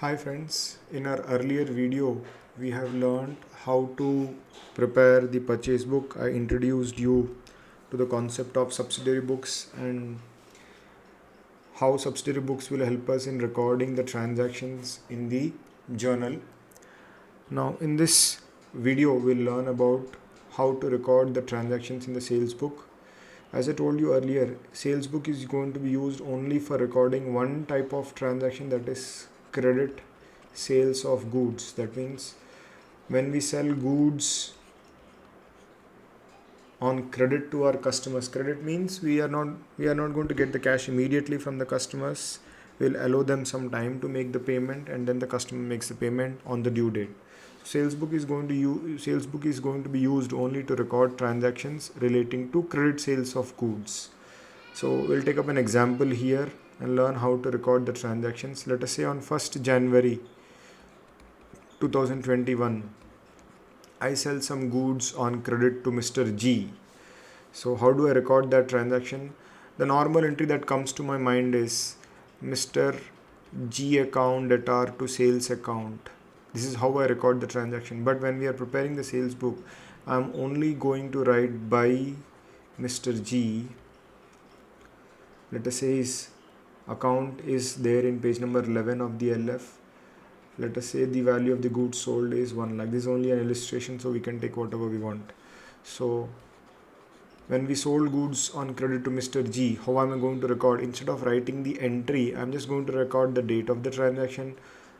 Hi friends, in our earlier video we have learned how to prepare the purchase book. I introduced you to the concept of subsidiary books and how subsidiary books will help us in recording the transactions in the journal. Now in this video we'll learn about how to record the transactions in the sales book. As I told you earlier, sales book is going to be used only for recording one type of transaction, that is credit sales of goods. That means when we sell goods on credit to our customers, credit means we are not going to get the cash immediately from the customers. We'll allow them some time to make the payment and then the customer makes the payment on the due date. Sales book is going to be used only to record transactions relating to credit sales of goods. So we'll take up an example here and learn how to record the transactions. Let us say on 1st January 2021 I sell some goods on credit to Mr. G. So how do I record that transaction? The normal entry that comes to my mind is Mr. G account debtor to sales account. This is how I record the transaction. But when we are preparing the sales book, I'm only going to write by Mr. G. Let us say his account is there in page number 11 of the LF. Let us say the value of the goods sold is 1 lakh. This is only an illustration, so we can take whatever we want. So when we sold goods on credit to Mr. G, how am I going to record? Instead of writing the entry, I'm just going to record the date of the transaction,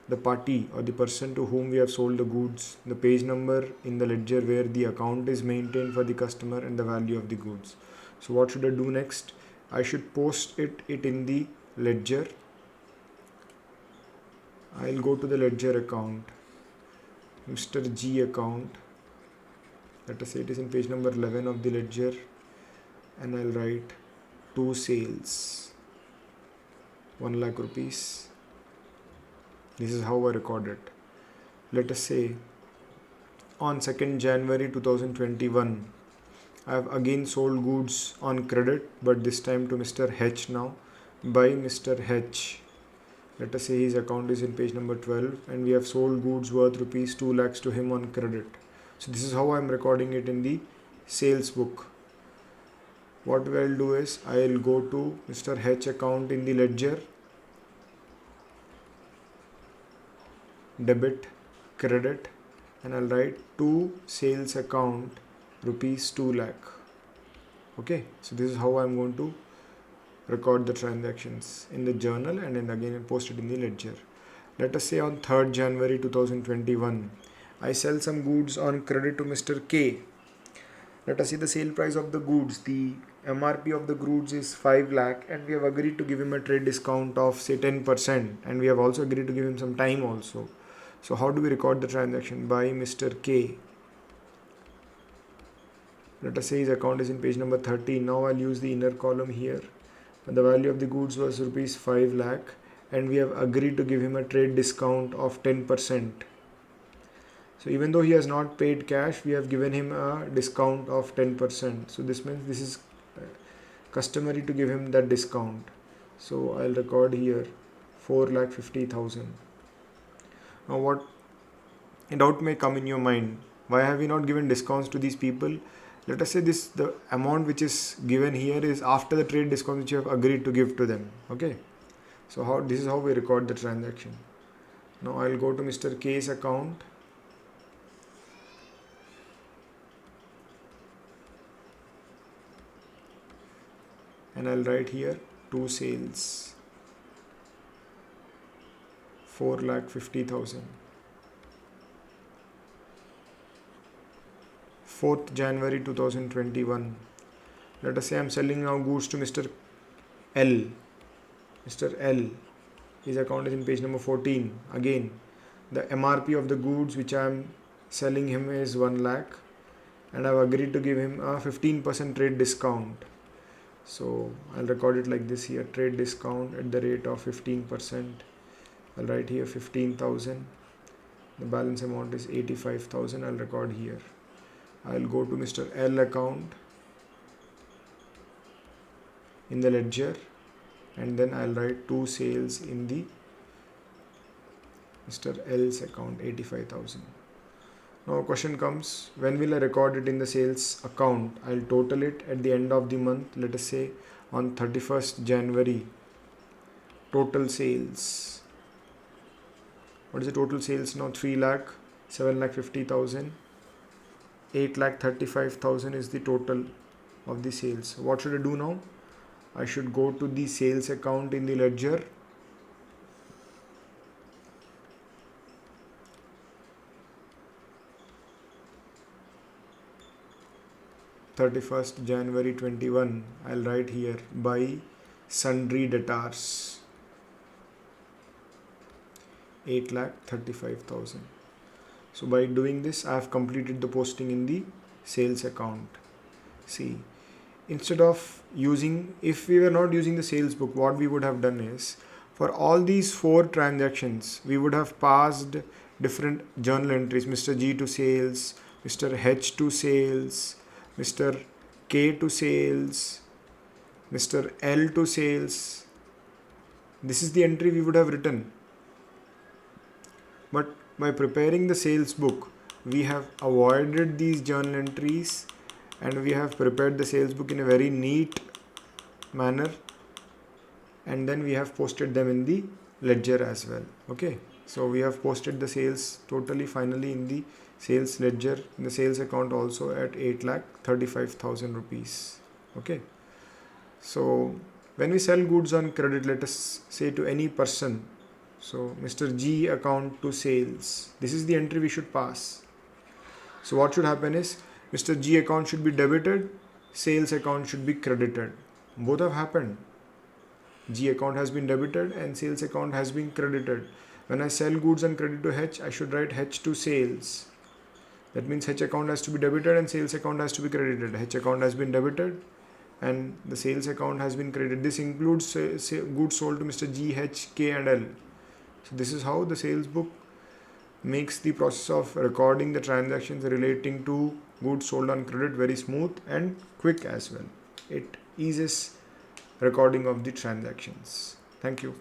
the party or the person to whom we have sold the goods, the page number in the ledger where the account is maintained for the customer, and the value of the goods. So what should I do next? I should post it in the ledger. I'll go to the ledger account, Mr. G account. Let us say it is in page number 11 of the ledger, and I'll write to sales 1 lakh rupees. This is how I record it. Let us say on 2nd January 2021 I have again sold goods on credit, but this time to Mr. H now, by Mr. H. Let us say his account is in page number 12 and we have sold goods worth rupees 2 lakhs to him on credit. So this is how I am recording it in the sales book. What I'll do is I'll go to Mr. H account in the ledger, debit, credit, and I'll write to sales account rupees 2 lakh. Okay, so this is how I'm going to record the transactions in the journal and then again post it in the ledger. Let us say on 3rd January 2021 I sell some goods on credit to Mr. K. Let us see the sale price of the goods. The MRP of the goods is 5 lakh and we have agreed to give him a trade discount of say 10%, and we have also agreed to give him some time also. So how do we record the transaction? By Mr. K. Let us say his account is in page number 13. Now I'll use the inner column here. The value of the goods was rupees 5 lakh and we have agreed to give him a trade discount of 10%. So even though he has not paid cash, we have given him a discount of 10%. So this means this is customary to give him that discount. So I'll record here 4,50,000. Now what doubt may come in your mind, why have we not given discounts to these people? Let us say the amount which is given here is after the trade discount which you have agreed to give to them. Okay, so this is how we record the transaction. Now I'll go to Mr. K's account, and I'll write here to sales 4,50,000. 4th January 2021. Let us say I'm selling now goods to Mr. L. Mr. L. His account is in page number 14. Again, the MRP of the goods which I am selling him is 1 lakh and I've agreed to give him a 15% trade discount. So I'll record it like this here, trade discount at the rate of 15%. I'll write here 15,000. The balance amount is 85,000. I'll record here. I'll go to Mr. L account in the ledger and then I'll write to sales in the Mr. L's account 85,000. Now question comes, when will I record it in the sales account? I'll total it at the end of the month, let us say on 31st January. Total sales. What is the total sales now? 3 lakh, 7 lakh 50,000, 8 lakh 35,000 is the total of the sales. What should I do now? I should go to the sales account in the ledger. January 31, 21. I'll write here by sundry debtors 8,35,000. So by doing this, I have completed the posting in the sales account. See, instead of using, if we were not using the sales book, what we would have done is, for all these 4 transactions, we would have passed different journal entries. Mr. G to sales, Mr. H to sales, Mr. K to sales, Mr. L to sales. This is the entry we would have written. But by preparing the sales book, we have avoided these journal entries and we have prepared the sales book in a very neat manner, and then we have posted them in the ledger as well. Okay, so we have posted the sales totally finally in the sales ledger, in the sales account also at 8,35,000 rupees. Okay, so when we sell goods on credit, let us say to any person, so Mr. G account to sales, this is the entry we should pass. So what should happen is, Mr. G account should be debited, sales account should be credited. Both have happened. G account has been debited and sales account has been credited. When I sell goods on credit to H, I should write H to sales. That means H account has to be debited and sales account has to be credited. H account has been debited and the sales account has been credited. This includes goods sold to Mr. G, H, K and L. So this is how the sales book makes the process of recording the transactions relating to goods sold on credit very smooth and quick as well. It eases recording of the transactions. Thank you.